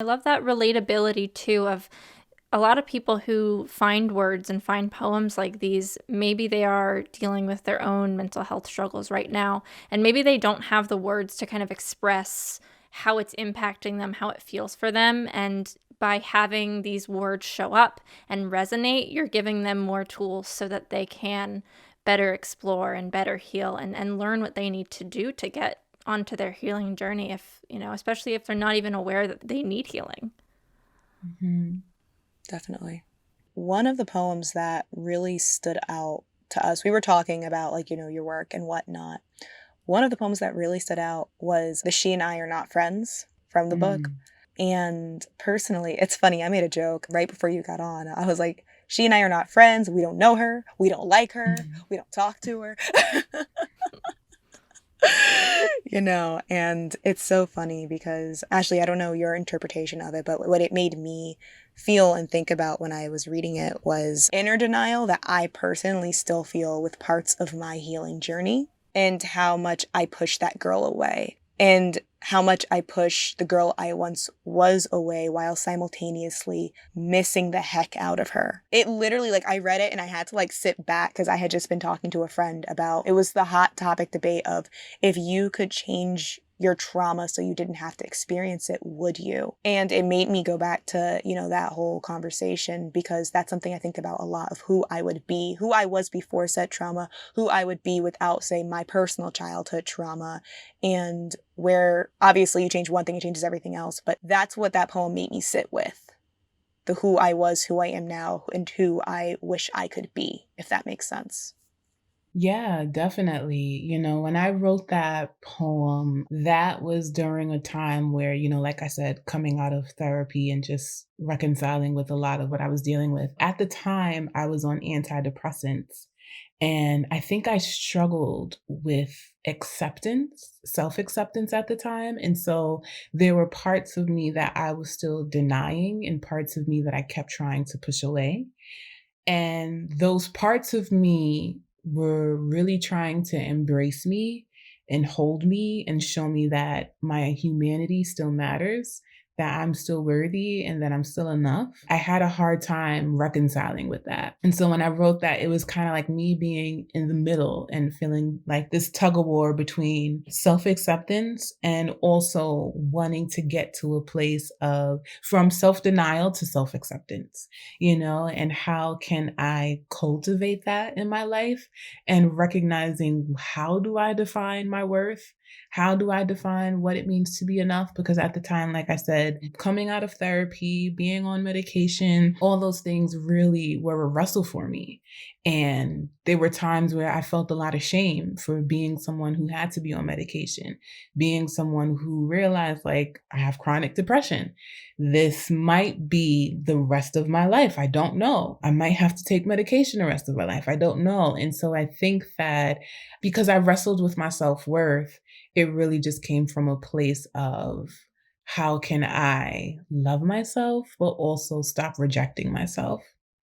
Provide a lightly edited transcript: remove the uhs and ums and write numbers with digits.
I love that relatability too of a lot of people who find words and find poems like these, maybe they are dealing with their own mental health struggles right now, and maybe they don't have the words to kind of express how it's impacting them, how it feels for them. And by having these words show up and resonate, you're giving them more tools so that they can better explore and better heal and learn what they need to do to get onto their healing journey if, especially if they're not even aware that they need healing. Hmm. Definitely. One of the poems that really stood out to us, we were talking about like, your work and whatnot. One of the poems that really stood out was the She and I Are Not Friends from the book. Mm. And personally, it's funny, I made a joke right before you got on. I was like, she and I are not friends. We don't know her. We don't like her. We don't talk to her. And it's so funny because Ashley, I don't know your interpretation of it, but what it made me feel and think about when I was reading it was inner denial that I personally still feel with parts of my healing journey and how much I push that girl away and how much I push the girl I once was away while simultaneously missing the heck out of her. It literally, like, I read it and I had to like sit back because I had just been talking to a friend about it was the hot topic debate of if you could change your trauma so you didn't have to experience it, would you? And it made me go back to, that whole conversation because that's something I think about a lot of who I would be, who I was before said trauma, who I would be without, say, my personal childhood trauma, and where obviously you change one thing, it changes everything else. But that's what that poem made me sit with. The who I was, who I am now, and who I wish I could be, if that makes sense. Yeah, definitely. When I wrote that poem, that was during a time where, like I said, coming out of therapy and just reconciling with a lot of what I was dealing with. At the time, I was on antidepressants. And I think I struggled with acceptance, self acceptance at the time. And so there were parts of me that I was still denying and parts of me that I kept trying to push away. And those parts of me were really trying to embrace me and hold me and show me that my humanity still matters, that I'm still worthy and that I'm still enough. I had a hard time reconciling with that. And so when I wrote that, it was kind of like me being in the middle and feeling like this tug of war between self acceptance and also wanting to get to a place of from self denial to self acceptance, and how can I cultivate that in my life and recognizing how do I define my worth? How do I define what it means to be enough? Because at the time, like I said, coming out of therapy, being on medication, all those things really were a wrestle for me. And there were times where I felt a lot of shame for being someone who had to be on medication, being someone who realized, like, I have chronic depression. This might be the rest of my life. I don't know. I might have to take medication the rest of my life. I don't know. And so I think that because I wrestled with my self worth, it really just came from a place of how can I love myself, but also stop rejecting myself?